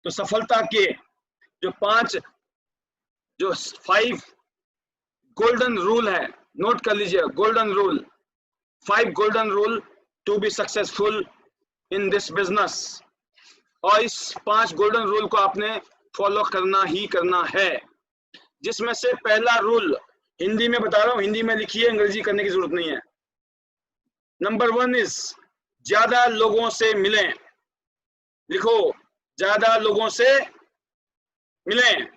तो सफलता के जो 5 गोल्डन रूल है, नोट कर लीजिए, golden rule, 5 golden rule to be successful in this business. और इस 5 गोल्डन रूल को आपने फॉलो करना ही करना है, जिसमें से पहला रूल हिंदी में बता रहा हूं, हिंदी में लिखिए, अंग्रेजी करने की जरूरत नहीं है। नंबर 1 इज ज्यादा लोगों से मिलें। लिखो, ज्यादा लोगों से मिलें।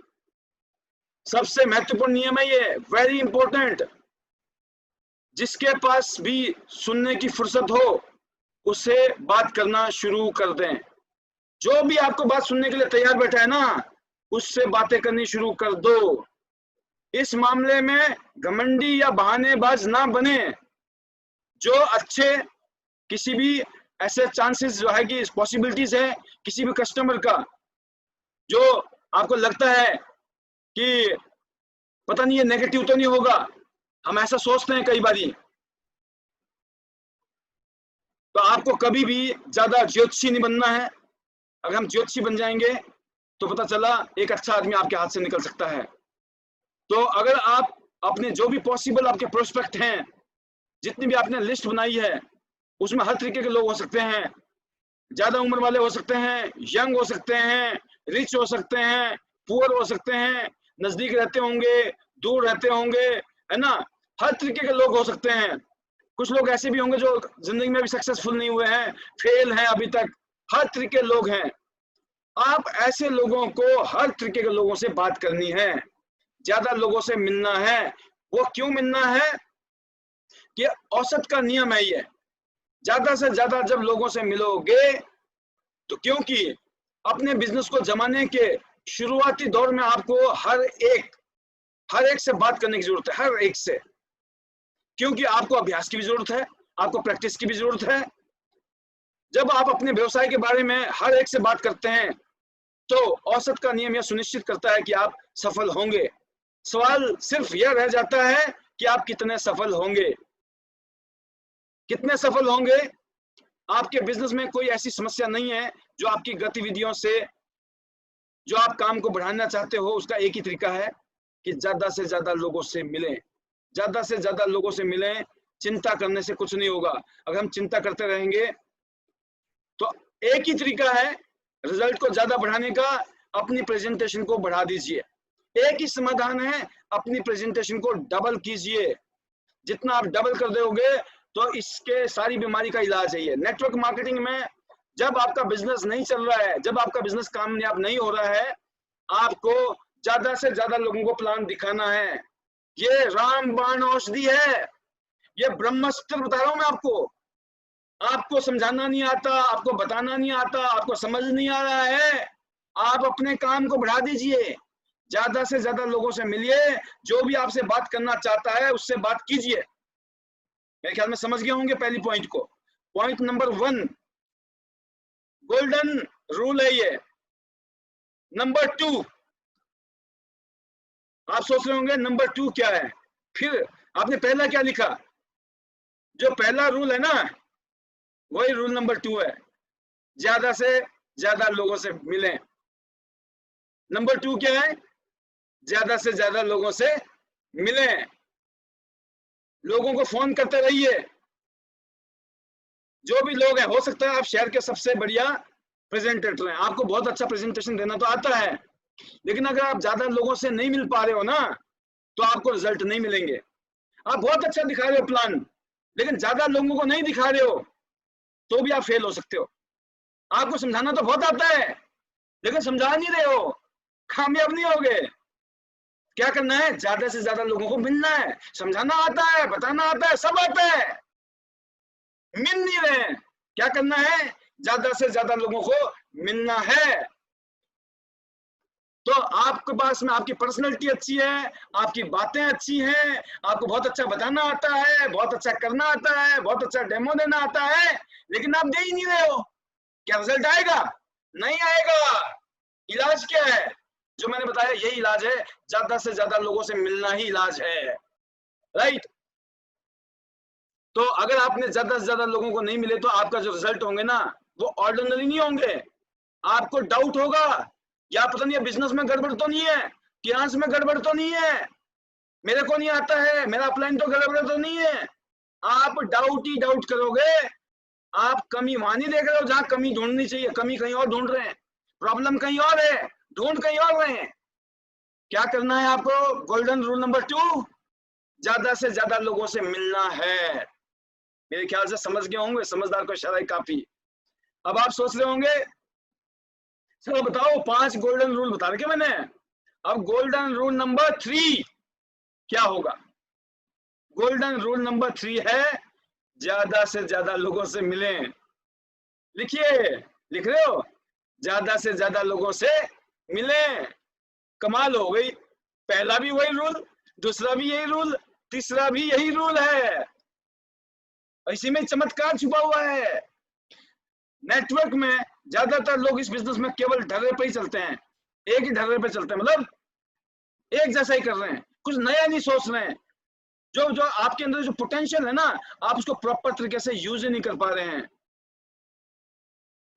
सबसे महत्वपूर्ण नियम है ये, वेरी इंपॉर्टेंट। जिसके पास भी सुनने की फुर्सत हो उससे बात करना शुरू कर दें। जो भी आपको बात सुनने के लिए तैयार बैठा है ना, उससे बातें करनी शुरू कर दो। इस मामले में घमंडी या बहानेबाज ना बने। जो अच्छे किसी भी ऐसे चांसेस जो है कि पॉसिबिलिटीज है किसी भी कस्टमर का, जो आपको लगता है कि पता नहीं ये नेगेटिव तो नहीं होगा, हम ऐसा सोचते हैं कई बारी, तो आपको कभी भी ज्यादा ज्योतिषी नहीं बनना है। अगर हम ज्योतिषी बन जाएंगे तो पता चला एक अच्छा आदमी आपके हाथ से निकल सकता है। तो अगर आप अपने जो भी पॉसिबल आपके प्रोस्पेक्ट हैं, जितनी भी आपने लिस्ट बनाई है, उसमें हर तरीके के लोग हो सकते हैं। ज्यादा उम्र वाले हो सकते हैं, यंग हो सकते हैं, रिच हो सकते हैं, पुअर हो सकते हैं, नजदीक रहते होंगे, दूर रहते होंगे, है ना, हर तरीके के लोग हो सकते हैं। कुछ लोग ऐसे भी होंगे जो जिंदगी में भी सक्सेसफुल नहीं हुए हैं, फेल हैं अभी तक, हर तरीके के लोग हैं। आप ऐसे लोगों को, हर तरीके के लोगों से बात करनी है, ज्यादा लोगों से मिलना है। वो क्यों मिलना है कि औसत का नियम है ये, ज्यादा से ज्यादा जब लोगों से मिलोगे तो, क्योंकि अपने बिजनेस को जमाने के शुरुआती दौर में आपको हर एक से बात करने की जरूरत है, हर एक से, क्योंकि आपको अभ्यास की भी जरूरत है, आपको प्रैक्टिस की भी जरूरत है। जब आप अपने व्यवसाय के बारे में हर एक से बात करते हैं तो औसत का नियम यह सुनिश्चित करता है कि आप सफल होंगे। सवाल सिर्फ यह रह जाता है कि आप कितने सफल होंगे। कितने सफल होंगे? आपके बिजनेस में कोई ऐसी समस्या नहीं है जो आपकी गतिविधियों से, जो आप काम को बढ़ाना चाहते हो, उसका एक ही तरीका है कि ज्यादा से ज्यादा लोगों से मिलें, ज्यादा से ज्यादा लोगों से मिलें। चिंता करने से कुछ नहीं होगा। अगर हम चिंता करते रहेंगे तो एक ही तरीका है रिजल्ट को ज्यादा बढ़ाने का, अपनी प्रेजेंटेशन को बढ़ा दीजिए। एक ही समाधान है, अपनी प्रेजेंटेशन को डबल कीजिए। जितना आप डबल कर दोगे तो इसके सारी बीमारी का इलाज है ये। नेटवर्क मार्केटिंग में जब आपका बिजनेस नहीं चल रहा है, जब आपका बिजनेस कामयाब नहीं हो रहा है, आपको ज्यादा से ज्यादा लोगों को प्लान दिखाना है। ये रामबाण औषधि है, ये ब्रह्मास्त्र बता रहा हूं मैं आपको। आपको समझाना नहीं आता, आपको बताना नहीं आता, आपको समझ नहीं आ रहा है, आप अपने काम को बढ़ा दीजिए। ज्यादा से ज्यादा लोगों से मिलिए, जो भी आपसे बात करना चाहता है उससे बात कीजिए। मेरे ख्याल में समझ गए होंगे पहली पॉइंट को। पॉइंट नंबर 1 गोल्डन रूल है ये। नंबर 2, आप सोच रहे होंगे नंबर 2 क्या है। फिर आपने पहला क्या लिखा? जो पहला रूल है ना, वही रूल नंबर 2 है, ज्यादा से ज्यादा लोगों से मिलें। नंबर 2 क्या है? ज्यादा से ज्यादा लोगों से मिलें। लोगों को फोन करते रहिए। जो भी लोग हैं, हो सकता है आप शहर के सबसे बढ़िया प्रेजेंटेटर हैं, आपको बहुत अच्छा प्रेजेंटेशन देना तो आता है, लेकिन अगर आप ज्यादा लोगों से नहीं मिल पा रहे हो ना, तो आपको रिजल्ट नहीं मिलेंगे। आप बहुत अच्छा दिखा रहे हो प्लान, लेकिन ज्यादा लोगों को नहीं दिखा रहे हो, तो भी आप फेल हो सकते हो। आपको समझाना तो बहुत आता है, लेकिन समझा नहीं रहे हो, कामयाब नहीं होगे। क्या करना है? ज्यादा से ज्यादा लोगों को मिलना है। समझाना आता है, बताना आता है, सब आता है, मिल नहीं रहे। क्या करना है? ज्यादा से ज्यादा लोगों को मिलना है। तो आपके पास में आपकी पर्सनैलिटी अच्छी है, आपकी बातें अच्छी हैं, आपको बहुत अच्छा बताना आता है, बहुत अच्छा करना आता है, बहुत अच्छा डेमो देना आता है, लेकिन आप दे ही नहीं रहे हो। क्या रिजल्ट आएगा? नहीं आएगा। इलाज क्या है? जो मैंने बताया यही इलाज है, ज्यादा से ज्यादा लोगों से मिलना ही इलाज है। राइट? तो अगर आपने ज्यादा से ज्यादा लोगों को नहीं मिले तो आपका जो रिजल्ट होंगे ना, वो ऑर्डिनरी नहीं होंगे। आपको डाउट होगा या पता नहीं बिजनेस में गड़बड़ तो नहीं है, फाइनेंस में गड़बड़ तो नहीं है, मेरे को नहीं आता है, मेरा अपलाइन तो गड़बड़ तो नहीं है। आप डाउट ही डाउट करोगे, आप कमी वहां नहीं देख रहे हो जहां कमी ढूंढनी चाहिए, कमी कहीं और ढूंढ रहे हैं, प्रॉब्लम कहीं और है, ढूंढ कहीं और रहे हैं। क्या करना है आपको? गोल्डन रूल नंबर 2, ज्यादा से ज्यादा लोगों से मिलना है। मेरे ख्याल से समझ गए होंगे, समझदार को इशारा काफी। अब आप सोच रहे होंगे चलो बताओ 5 गोल्डन रूल बता रखे मैंने, अब गोल्डन रूल नंबर 3 क्या होगा? गोल्डन रूल नंबर 3 है ज्यादा से ज्यादा लोगों से मिलें। लिखिए, लिख रहे हो? ज्यादा से ज्यादा लोगों से मिलें। कमाल हो गई, पहला भी वही रूल, दूसरा भी यही रूल, तीसरा भी यही रूल है। इसी में चमत्कार छुपा हुआ है। नेटवर्क में ज्यादातर लोग इस बिजनेस में केवल ढर्रे पे ही चलते हैं, एक ही ढर्रे पे चलते हैं, मतलब एक जैसा ही कर रहे हैं, कुछ नया नहीं सोच रहे हैं। जो जो आपके अंदर जो पोटेंशियल है ना, आप उसको प्रॉपर तरीके से यूज ही नहीं कर पा रहे हैं।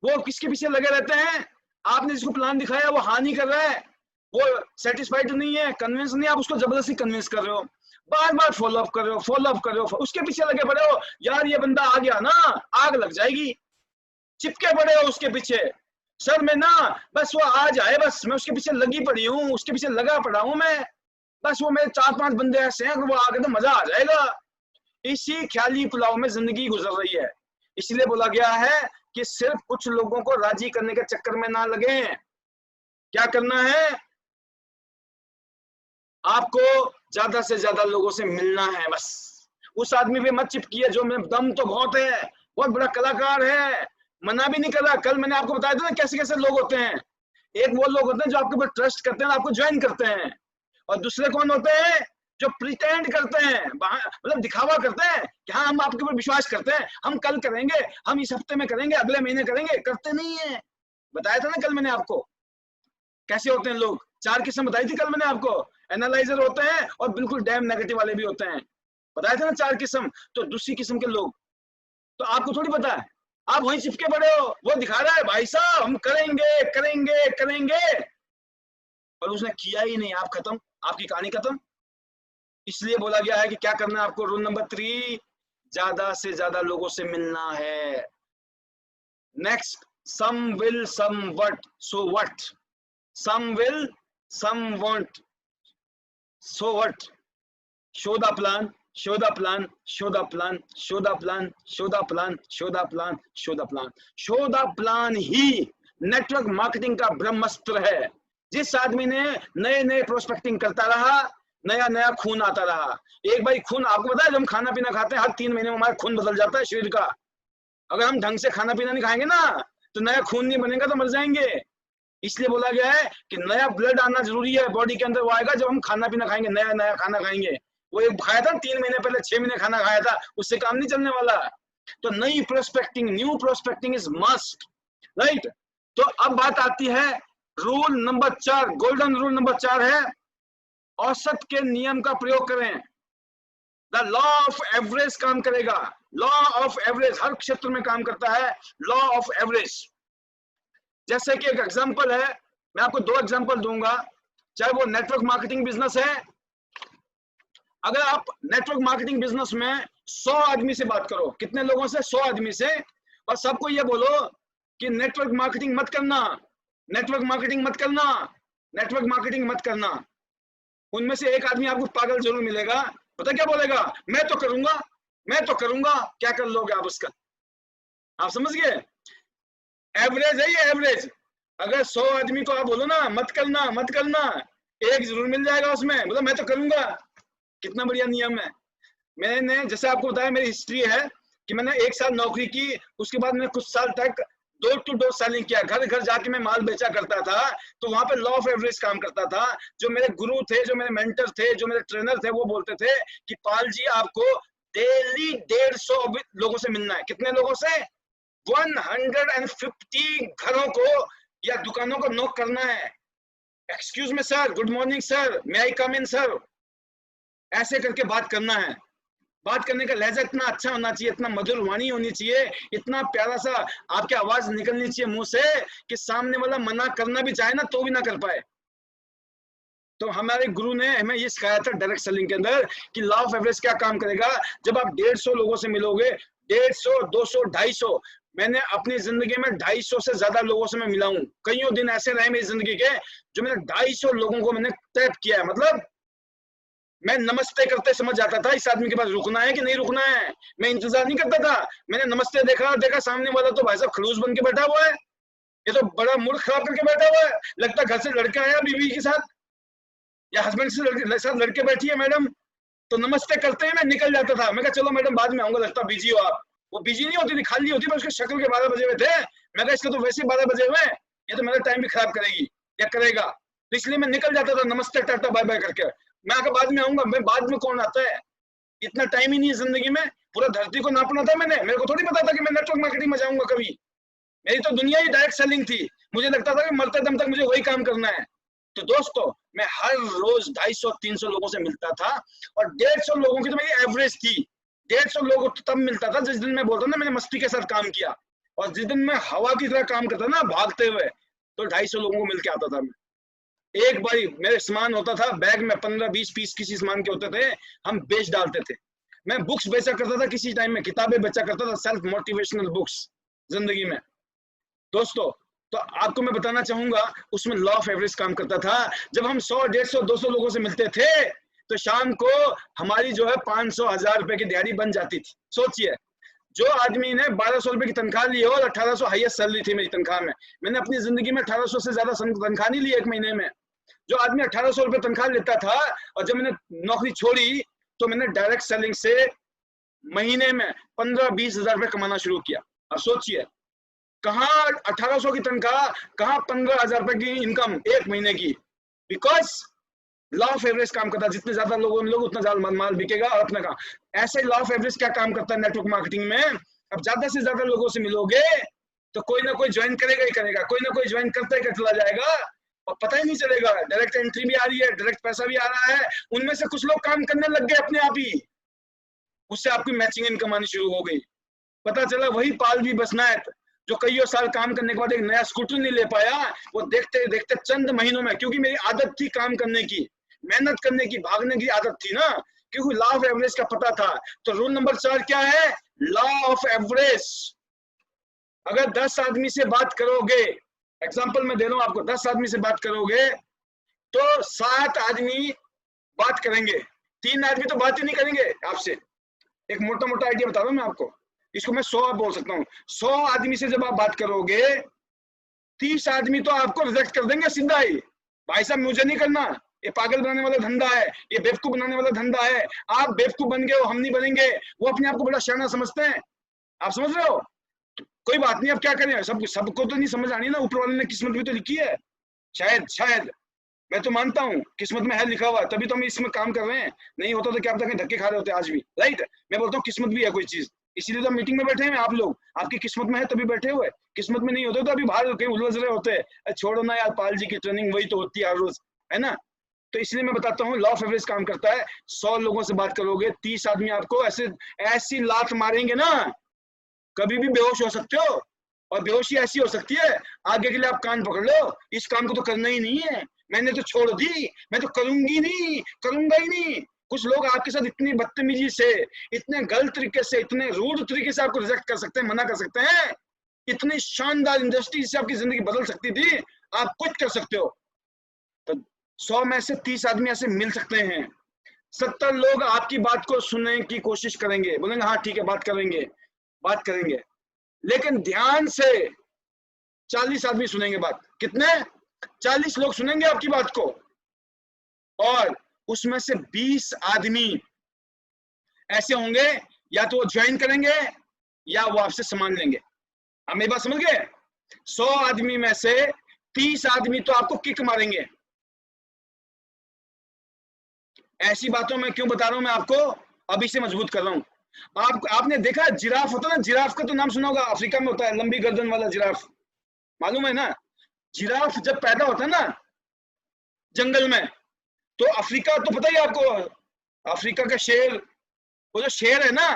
वो किसके पीछे लगे रहते हैं? आपने जिसको प्लान दिखाया वो हानि कर रहा है, वो सेटिस्फाइड नहीं है, कन्विंस नहीं, आप उसको जबरदस्ती कन्विंस कर रहे हो, बार बार फॉलो अप कर रहे हो, फॉलो अप कर रहे हो, उसके पीछे लगे पड़े हो। यार ये बंदा आ गया ना, आग लग जाएगी, चिपके पड़े हो उसके पीछे। सर मैं ना बस वो आ जाए, बस मैं उसके पीछे लगी पड़ी हूँ, उसके पीछे लगा पड़ा हूं मैं, बस वो मेरे 4-5 बंदे ऐसे हैं, वो आ गए तो मजा आ जाएगा। इसी ख्याली पुलाव में जिंदगी गुजर रही है। इसलिए बोला गया है कि सिर्फ कुछ लोगों को राजी करने के चक्कर में ना लगे। क्या करना है? आपको ज्यादा से ज्यादा लोगों से मिलना है। बस उस आदमी पे मत चिपकिए जो में दम तो बहुत है, बहुत बड़ा कलाकार है, मना भी नहीं कर रहा। कल मैंने आपको बताया था ना कैसे कैसे लोग होते हैं। एक वो लोग होते हैं जो आपके ऊपर ट्रस्ट करते हैं, आपको ज्वाइन करते हैं, और दूसरे कौन होते हैं? जो प्रिटेंड करते हैं, मतलब दिखावा करते हैं कि हाँ हम आपके ऊपर विश्वास करते हैं, हम कल करेंगे, हम इस हफ्ते में करेंगे, अगले महीने करेंगे, करते नहीं है। बताया था ना कल मैंने आपको कैसे होते हैं लोग। 4 किस्म बताई थी कल मैंने आपको। एनालाइजर होते हैं और बिल्कुल डैम नेगेटिव वाले भी होते हैं, बताया था ना 4 किस्म। तो दूसरी किस्म के लोग तो आपको थोड़ी पता है, आप वहीं चिपके पड़े हो, वो दिखा रहा है भाई साहब हम करेंगे करेंगे करेंगे, और उसने किया ही नहीं, आप खत्म, आपकी कहानी खत्म। इसलिए बोला गया है कि क्या करना है आपको? रूल नंबर 3, ज्यादा से ज्यादा लोगों से मिलना है। Next, some will some what so what, some will some won't so what, show the plan, show the plan, show the plan, show the plan, show the plan, show the plan, show the plan, show the plan he network marketing का ब्रह्मास्त्र है। जिस आदमी ने नए नए prospecting करता रहा, नया नया खून आता रहा। एक बार खून, आपको पता है जब हम खाना पीना खाते हैं हर 3 महीने में हमारा खून बदल जाता है शरीर का। अगर हम ढंग से खाना पीना नहीं खाएंगे ना तो नया खून नहीं बनेगा, तो मर जाएंगे। इसलिए बोला गया है कि नया ब्लड आना जरूरी है बॉडी के अंदर, वो आएगा जब हम खाना पीना खाएंगे, नया नया खाना खाएंगे। वो एक खाया था 3 महीने पहले, 6 महीने खाना खाया था, उससे काम नहीं चलने वाला। तो नई prospecting, new prospecting is must, right. तो अब बात आती है rule number 4, golden rule number 4 है औसत के नियम का प्रयोग करें। द लॉ ऑफ एवरेज काम करेगा। लॉ ऑफ एवरेज हर क्षेत्र में काम करता है, लॉ ऑफ एवरेज। जैसे कि एक एग्जांपल है, मैं आपको 2 एग्जांपल दूंगा, चाहे वो नेटवर्क मार्केटिंग बिजनेस है। अगर आप नेटवर्क मार्केटिंग बिजनेस में 100 आदमी से बात करो, कितने लोगों से? 100 आदमी से, और सबको ये बोलो कि नेटवर्क मार्केटिंग मत करना, नेटवर्क मार्केटिंग मत करना, नेटवर्क मार्केटिंग मत करना। उनमें से एक आदमी आपको पागल जरूर मिलेगा। पता क्या बोलेगा? मैं तो करूंगा, मैं तो करूंगा। क्या कर लोगे आप उसका? आप समझ गए? एवरेज है ये, एवरेज। अगर 100 आदमी को आप बोलो ना मत करना मत करना, एक जरूर मिल जाएगा उसमें, मतलब मैं तो करूंगा। कितना बढ़िया नियम है। मैंने जैसे आपको बताया मेरी हिस्ट्री है कि मैंने 1 साल नौकरी की, उसके बाद मैंने कुछ साल तक डोर टू डोर सेलिंग किया, घर घर जाके मैं माल बेचा करता था। तो वहां पे लॉ ऑफ एवरेज काम करता था। जो मेरे गुरु थे, जो मेरे मेंटर थे, जो मेरे ट्रेनर थे, वो बोलते थे कि पाल जी आपको डेली 150 लोगों से मिलना है। कितने लोगों से? 150 घरों को या दुकानों को नॉक करना है। Excuse me sir, good morning sir, may I come in sir, ऐसे करके बात करना है। बात करने का लहजा इतना अच्छा होना चाहिए, इतना मधुर वाणी होनी चाहिए, इतना प्यारा सा आपकी आवाज निकलनी चाहिए मुंह से कि सामने वाला मना करना भी चाहे ना तो भी ना कर पाए। तो हमारे गुरु ने हमें ये सिखाया था डायरेक्ट सेलिंग के अंदर कि लॉ ऑफ एवरेज क्या काम करेगा। जब आप 150 लोगों से मिलोगे, 150, 200, 250, मैंने अपनी जिंदगी में 250 से ज्यादा लोगों से मैं मिला हूं। कईयों दिन ऐसे रहे मेरी जिंदगी के जो मैंने 250 लोगों को मैंने टैप किया है। मतलब मैं नमस्ते करते समझ जाता था इस आदमी के पास रुकना है कि नहीं रुकना है। मैं इंतजार नहीं करता था, मैंने नमस्ते देखा सामने वाला तो भाई साहब खड़ूस बन के बैठा हुआ है, ये तो बड़ा मूड खराब करके बैठा हुआ है, लगता घर से लड़का आया बीवी के साथ या हस्बैंड से साथ लड़के बैठी है मैडम। तो नमस्ते करते ही मैं निकल जाता था, मैं कहा चलो मैडम बाद में आऊंगा, लगता बिजी हो आप। वो बिजी नहीं होती थी, खाली होती, पर उसके शक्ल के 12 बजे हुए थे। मैं कहा इसके तो वैसे 12 बजे हुए, ये तो मेरा टाइम भी खराब करेगी या करेगा, तो इसलिए मैं निकल जाता था नमस्ते टाटा बाय बाय करके। मैं आकर बाद में आऊंगा, मैं बाद में कौन आता है, इतना टाइम ही नहीं है जिंदगी में। पूरा धरती को नापना था मैंने, मेरे को थोड़ी पता था कि मैं नेटवर्क मार्केटिंग में जाऊंगा कभी। मेरी तो दुनिया ही डायरेक्ट सेलिंग थी, मुझे लगता था कि मरते दम तक मुझे वही काम करना है। तो दोस्तों मैं हर रोज 250-300 लोगों से मिलता था और 150 लोगों की तो मेरी एवरेज थी। 150 लोगों को तब मिलता था जिस दिन मैं बोलता ना मैंने मस्ती के साथ काम किया, और जिस दिन मैं हवा की तरह काम करता ना भागते हुए, तो 250 लोगों को मिलके आता था मैं। एक बारी मेरे सामान होता था बैग में 15-20 पीस किसी सामान के होते थे, हम बेच डालते थे। मैं बुक्स बेचा करता था, किसी टाइम में किताबें बेचा करता था, सेल्फ मोटिवेशनल बुक्स जिंदगी में। दोस्तों तो आपको मैं बताना चाहूंगा उसमें लॉ ऑफ एवरेज काम करता था। जब हम 100, 150, 200 लोगों से मिलते थे तो शाम को हमारी जो है 500, 1000 रुपए की दिहाड़ी बन जाती थी। सोचिए, जो आदमी ने 1200 रुपए की तनख्वाह ली हो और 1800 हाईएस्ट सैलरी थी मेरी तनख्वाह में, मैंने अपनी जिंदगी में 1800 से ज्यादा तनख्वाह नहीं ली एक महीने में। जो आदमी 1800 रुपए तनख्वाह लेता था, और जब मैंने नौकरी छोड़ी तो मैंने डायरेक्ट सेलिंग से महीने में 15-20 हजार रुपए कमाना शुरू किया। अब सोचिए, कहाँ 1800 की तनख्वाह, कहाँ 15,000 रुपए की इनकम एक महीने की। बिकॉज लॉ ऑफ एवरेज काम करता है, जितने ज्यादा लोगों में लोग उतना ज्यादा माल बिकेगा और अपना काम। ऐसे लॉ ऑफ एवरेज क्या काम करता है नेटवर्क मार्केटिंग में, अब ज्यादा से ज्यादा लोगों से मिलोगे तो कोई ना कोई ज्वाइन करेगा ही करेगा, कोई ना कोई ज्वाइन करता ही चला जाएगा और पता ही नहीं चलेगा। डायरेक्ट एंट्री भी आ रही है, डायरेक्ट पैसा भी आ रहा है, उनमें से कुछ लोग काम करने लग गए अपने आप ही, उससे आपकी मैचिंग इनकम आनी शुरू हो गई। पता चला वही पालवी बसनायत जो कई साल काम करने के बाद एक नया स्कूटर नहीं ले पाया, वो देखते देखते चंद महीनों में, क्योंकि मेरी आदत थी काम करने की, मेहनत करने की, भागने की आदत थी ना, क्योंकि लॉ ऑफ एवरेज का पता था। तो रूल नंबर 4 क्या है? Law of average. अगर 10 आदमी से बात करोगे, एग्जांपल मैं दे रहा हूं आपको, 10 आदमी से बात करोगे तो 7 आदमी बात करेंगे, 3 आदमी तो बात ही नहीं करेंगे आपसे। एक मोटा मोटा आइडिया बता रहा हूं मैं आपको, इसको मैं 100 बोल सकता हूँ। 100 आदमी से जब आप बात करोगे, 30 आदमी तो आपको रिजेक्ट कर देंगे सीधा ही, भाई साहब मुझे नहीं करना, ये पागल बनाने वाला धंधा है, ये बेवकूफ बनाने वाला धंधा है, आप बेवकूफ बन गए हो, हम नहीं बनेंगे। वो अपने आप को बड़ा शाना समझते हैं, आप समझ रहे हो? कोई बात नहीं, अब क्या करें, सबको तो नहीं समझ आनी ना, ऊपर वाले ने किस्मत भी तो लिखी है, शायद मैं तो मानता हूँ किस्मत में है लिखा हुआ, तभी तो हम इसमें काम कर रहे हैं। नहीं होता तो क्या पता कहीं धक्के खा रहे होते आज भी, राइट? मैं बोलता हूँ किस्मत भी है कोई चीज, इसीलिए तो मीटिंग में बैठे हैं आप लोग, आपकी किस्मत में है तभी बैठे हुए, किस्मत में नहीं होते तो अभी बाहर कहीं उलझ रहे होते। छोड़ो ना यार, पाल जी की ट्रेनिंग वही तो होती है हर रोज, है ना? तो इसलिए मैं बताता हूँ लॉ ऑफ एवरेज काम करता है। 100 लोगों से बात करोगे, 30 आदमी आपको ऐसी लात मारेंगे ना, कभी भी बेहोश हो सकते हो, और बेहोशी ऐसी हो सकती है आगे के लिए आप कान पकड़ लो, इस काम को तो करना ही नहीं है, मैंने तो छोड़ दी, मैं तो करूंगी नहीं, करूंगा ही नहीं। कुछ लोग आपके साथ इतनी बदतमीजी से, इतने गलत तरीके से, इतने रूड तरीके से आपको रिजेक्ट कर सकते हैं, मना कर सकते हैं। इतनी शानदार इंडस्ट्री से आपकी जिंदगी बदल सकती थी, आप कुछ कर सकते हो। तो 100 में से 30 आदमी ऐसे मिल सकते हैं। 70 लोग आपकी बात को सुनने की कोशिश करेंगे, बोलेंगे हाँ ठीक है बात करेंगे, लेकिन ध्यान से 40 आदमी सुनेंगे बात। कितने? 40 लोग सुनेंगे आपकी बात को, और उसमें से 20 आदमी ऐसे होंगे या तो वो ज्वाइन करेंगे या वो आपसे सामान लेंगे। आप मेरी बात समझ गए? 100 आदमी में से 30 आदमी तो आपको किक मारेंगे। ऐसी बातों में क्यों बता रहा हूं मैं आपको, अभी से मजबूत कर रहा हूं। आपने देखा जिराफ होता है ना, जिराफ का तो नाम सुना होगा, अफ्रीका में होता है, लंबी गर्दन वाला जिराफ, मालूम है ना? जिराफ जब पैदा होता है ना जंगल में, तो अफ्रीका तो पता ही आपको, अफ्रीका का शेर वो जो शेर है ना,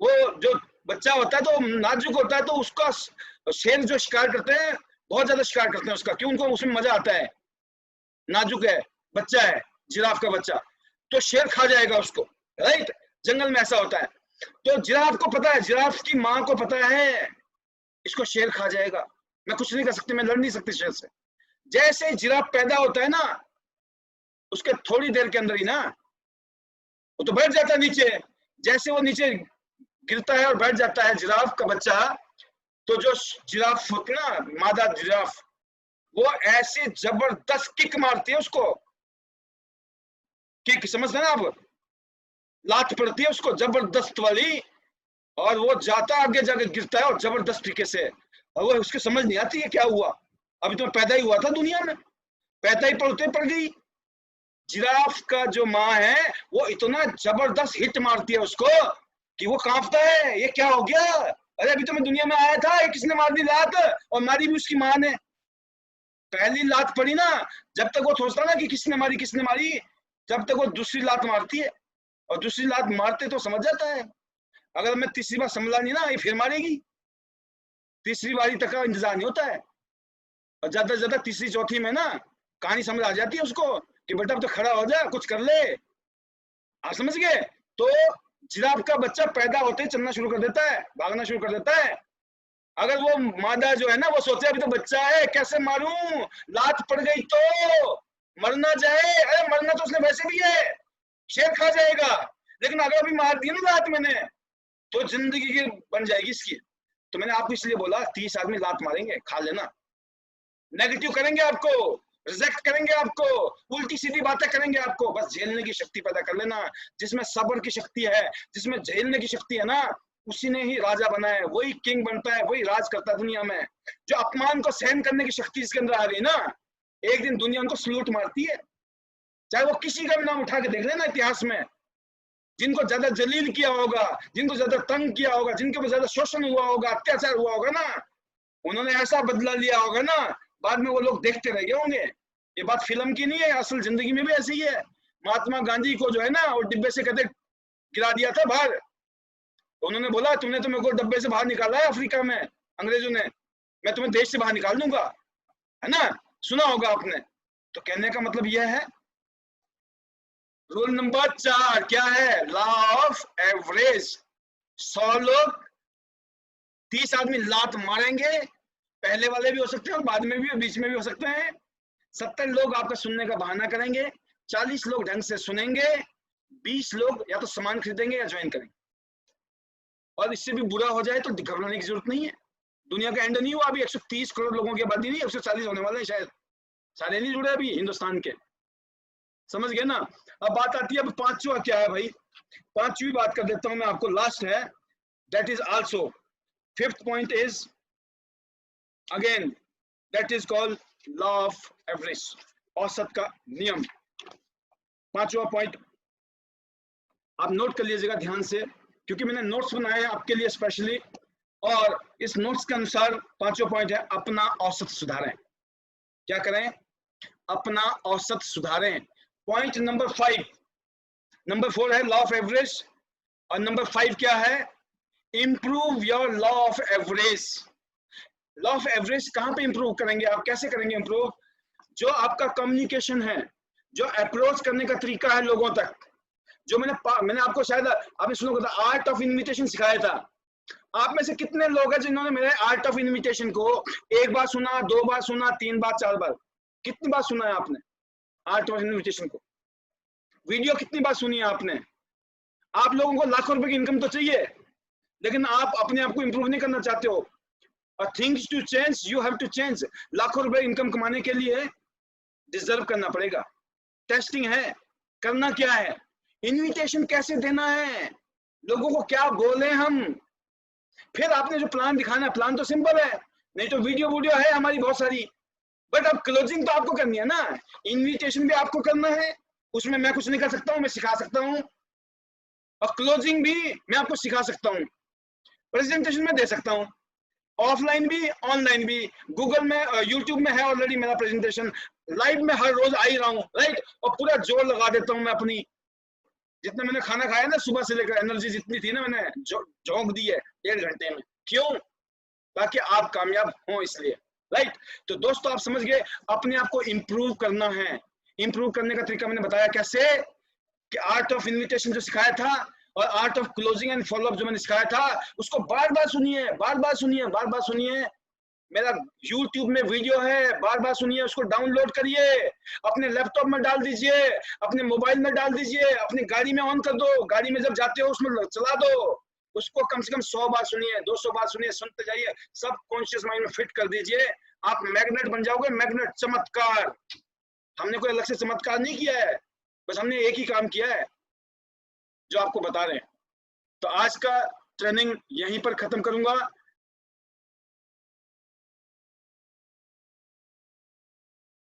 वो जो बच्चा होता है तो नाजुक होता है, तो उसका शेर जो शिकार करते हैं बहुत ज्यादा शिकार करते हैं उसका, क्यों? उनको उसमें मजा आता है, नाजुक है, बच्चा है, जिराफ का बच्चा, तो शेर खा जाएगा उसको, राइट? जंगल में ऐसा होता है। तो जिराफ को पता है, जिराफ की माँ को पता है इसको शेर खा जाएगा, मैं कुछ नहीं कर सकती, मैं लड़ नहीं सकती शेर से। जैसे जिराफ पैदा होता है ना, उसके थोड़ी देर के अंदर ही ना वो तो बैठ जाता है नीचे। जैसे वो नीचे गिरता है और बैठ जाता है जिराफ का बच्चा, तो जो जिराफ होती है ना, मादा जिराफ, वो ऐसे जबरदस्त किक मारती है उसको, किक समझते हैं ना आप, लात पड़ती है उसको जबरदस्त वाली, और वो जाता आगे जाके गिरता है और जबरदस्त तरीके से, और वो उसके समझ नहीं आती है क्या हुआ, अभी तो पैदा ही हुआ था दुनिया में, पैदा ही पड़ते पड़ गई। जिराफ का जो माँ है वो इतना जबरदस्त हिट मारती है उसको कि वो कांपता है, ये क्या हो गया, अरे अभी तो मैं दुनिया में आया था, ये किसने मार दी लात, और मारी भी उसकी माँ ने। पहली लात पड़ी ना, जब तक वो सोचता ना कि किसने मारी, जब तक वो दूसरी लात मारती है, और दूसरी लात मारते तो समझ जाता है, अगर मैं तीसरी बार संभला नहीं ना, ये फिर मारेगी, तीसरी बारी तक का इंतजार नहीं होता है, और ज्यादा से ज्यादा तीसरी चौथी में ना कहानी समझ आ जाती है उसको कि बेटा अब तो खड़ा हो जा, कुछ कर ले, आप समझ गए? तो जिराफ का बच्चा पैदा होते ही चलना शुरू कर देता है, भागना शुरू कर देता है। अगर वो मादा जो है ना, वो सोचे अभी तो बच्चा है, कैसे मारूं, लात पड़ गई तो मर ना जाए, अरे मरना तो उसने वैसे भी है, शेर खा जाएगा, लेकिन अगर अभी मार दी ना लात मैंने, तो जिंदगी की बन जाएगी इसकी। तो मैंने आपको इसलिए बोला 30 आदमी लात मारेंगे, खा लेना, नेगेटिव करेंगे आपको, रिजेक्ट करेंगे आपको, उल्टी सीधी बातें करेंगे आपको, बस झेलने की शक्ति पैदा कर लेना। जिसमें सब्र की शक्ति है, जिसमें झेलने की शक्ति है ना, उसी ने ही राजा बना है, वही किंग बनता है, वही राज करता है दुनिया में। जो अपमान को सहन करने की शक्ति जिसके अंदर आ गई ना, एक दिन दुनिया उनको सल्यूट मारती है, चाहे वो किसी का भी नाम उठा के देख लेना इतिहास में, जिनको ज्यादा जलील किया होगा, जिनको ज्यादा तंग किया होगा, जिनके ऊपर ज्यादा शोषण हुआ होगा, अत्याचार हुआ होगा ना, उन्होंने ऐसा बदला लिया होगा ना, बाद में वो लोग देखते रह गए होंगे। ये बात फिल्म की नहीं है, असल जिंदगी में भी ऐसी ही है। महात्मा गांधी को जो है ना, वो डिब्बे से कहते गिरा दिया था बाहर, तो उन्होंने बोला तुमने तो मेरे को डब्बे से बाहर निकाला है अफ्रीका में, अंग्रेजों ने, मैं तुम्हें देश से बाहर निकाल दूंगा, है ना, सुना होगा आपने। तो कहने का मतलब यह है, रूल नंबर 4 क्या है, लॉ ऑफ एवरेज। 100 लोग 30 आदमी लात मारेंगे, पहले वाले भी हो सकते हैं और बाद में भी और बीच में भी हो सकते हैं। 70 लोग आपका सुनने का बहाना करेंगे, 40 लोग ढंग से सुनेंगे, 20 लोग या तो सामान खरीदेंगे या ज्वाइन करेंगे। और इससे भी बुरा हो जाए तो घबराने की जरूरत नहीं है, दुनिया का एंड नहीं हुआ, अभी 130 करोड़ लोगों की आबादी नहीं, 140 होने वाले हैं शायद, सारे नहीं जुड़े अभी हिंदुस्तान के, समझ गए ना। अब बात आती है अब पांचवा क्या है भाई, पांचवी बात कर देता हूं मैं आपको, लास्ट है, that is also, fifth point is again that is called law of average, औसत का नियम। पांचवा पॉइंट आप नोट कर लीजिएगा ध्यान से, क्योंकि मैंने नोट्स बनाए हैं आपके लिए स्पेशली, और इस नोट्स के अनुसार पांचवा पॉइंट है अपना औसत सुधारें। क्या करें, अपना औसत सुधारें। पॉइंट नंबर 5, नंबर 4 है लॉ ऑफ एवरेज, और नंबर 5 क्या है, improve your law of average. Law of average कहां पे इंप्रूव करेंगे आप, कैसे करेंगे इंप्रूव, जो आपका कम्युनिकेशन है, जो अप्रोच करने का तरीका है लोगों तक, जो मैंने आपको शायद आपने सुना था आर्ट ऑफ इन्विटेशन सिखाया था। आप में से कितने लोग हैं जिन्होंने मेरे आर्ट ऑफ इन्विटेशन को एक बार सुना, 2 बार सुना, 3 बार, 4 बार, कितनी बार सुना है आपने आर्ट ऑफ इन्विटेशन को, वीडियो कितनी बार सुनी है आपने? आप लोगों को लाखों रुपए की इनकम तो चाहिए, लेकिन आप अपने आप को इंप्रूव नहीं करना चाहते हो। और things to change you have to change. लाखों रुपए इनकम कमाने के लिए डिजर्व करना पड़ेगा, टेस्टिंग है, करना क्या है, इनविटेशन कैसे देना है, लोगों को क्या बोले हम, फिर आपने जो प्लान दिखाना है, प्लान तो सिंपल है, नहीं तो वीडियो है हमारी बहुत सारी, बट अब क्लोजिंग तो आपको करनी है ना, इनविटेशन भी आपको करना है, उसमें मैं कुछ नहीं कर सकता हूँ, मैं सिखा सकता हूँ, और क्लोजिंग भी मैं आपको सिखा सकता हूँ, प्रेजेंटेशन में दे सकता हूँ, ऑफलाइन भी ऑनलाइन भी, गूगल में यूट्यूब में है ऑलरेडी मेरा प्रेजेंटेशन, लाइव में हर रोज आ ही रहा हूँ, राइट, और पूरा जोर लगा देता हूँ मैं अपनी जितना मैंने खाना खाया ना सुबह से लेकर, एनर्जी जितनी थी ना मैंने झोंक दी है 1.5 घंटे में। क्यों? ताकि आप कामयाब हो इसलिए, राइट। तो दोस्तों आप समझ गए, अपने आप को इम्प्रूव करना है। इम्प्रूव करने का तरीका मैंने बताया कैसे, कि आर्ट ऑफ इन्विटेशन जो सिखाया था और art of closing and follow up जो मैंने सिखाया था, उसको बार बार सुनिए, बार बार सुनिए, बार बार सुनिए। मेरा YouTube में वीडियो है, बार बार सुनिए, उसको डाउनलोड करिए, अपने लैपटॉप में डाल दीजिए, अपने मोबाइल में डाल दीजिए, अपनी गाड़ी में ऑन कर दो, गाड़ी में जब जाते हो उसमें चला दो, उसको कम से कम 100 बार सुनिए, 200 बार सुनिए, सुनते जाइए, सब कॉन्शियस माइंड में फिट कर दीजिए। आप मैग्नेट बन जाओगे, मैग्नेट, चमत्कार। हमने कोई अलग से चमत्कार नहीं किया है, बस हमने एक ही काम किया है जो आपको बता रहे हैं। तो आज का ट्रेनिंग यहीं पर खत्म करूंगा।